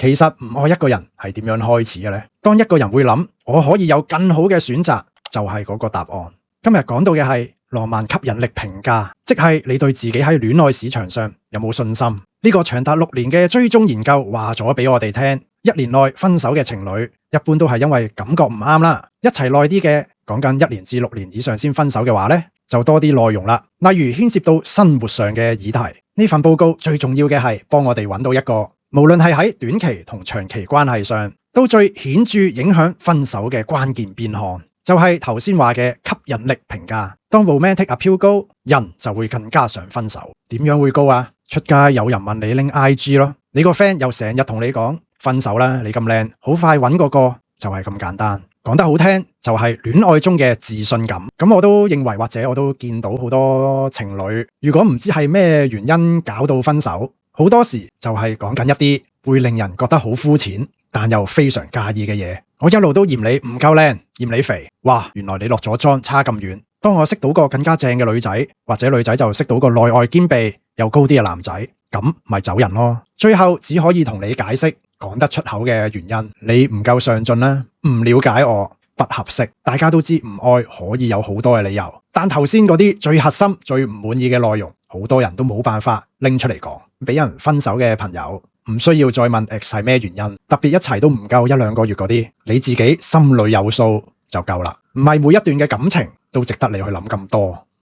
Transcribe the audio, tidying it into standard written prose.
其實唔愛一個人係點樣開始嘅呢？當一個人會諗我可以有更好嘅選擇，就係嗰個答案。今日講到嘅係浪漫吸引力評價，即係你對自己喺戀愛市場上有冇信心。呢個長達6年嘅追蹤研究話咗俾我哋聽，1年內分手嘅情侶一般都係因為感覺唔啱啦。一齊耐啲嘅，講緊1年至6年以上先分手嘅話呢，就多啲內容啦，例如牽涉到生活上嘅議題。呢份報告最重要嘅係幫我哋揾到一個無論係喺短期同長期關係上都最顯著影響分手嘅關鍵變項，就係頭先話嘅吸引力評價。當 romantic appeal 高，人就會更加想分手。點樣會高啊？出街有人問你拎 IG 咯，你個 friend 又成日同你講分手啦，你咁靚，好快揾個就係咁簡單。講得好聽就係戀愛中嘅自信感。咁我都認為，或者我都見到好多情侶，如果唔知係咩原因搞到分手，好多時就係講緊一啲會令人覺得好膚淺但又非常介意嘅嘢。我一路都嫌你唔夠靚，嫌你肥，哇，原來你落咗妝差咁遠。當我識到個更加正嘅女仔，或者女仔就識到個內外兼備又高啲嘅男仔，咁咪走人咯。最後只可以同你解釋講得出口嘅原因，你唔夠上進啦，唔了解我，不合適。大家都知唔愛可以有好多嘅理由，但頭先嗰啲最核心最唔滿意嘅內容，好多人都冇辦法拎出嚟講。俾人分手嘅朋友唔需要再問 X 係咩原因，特別一齊都唔夠1-2個月嗰啲，你自己心裏有數就夠啦。唔係每一段嘅感情都值得你去諗咁多。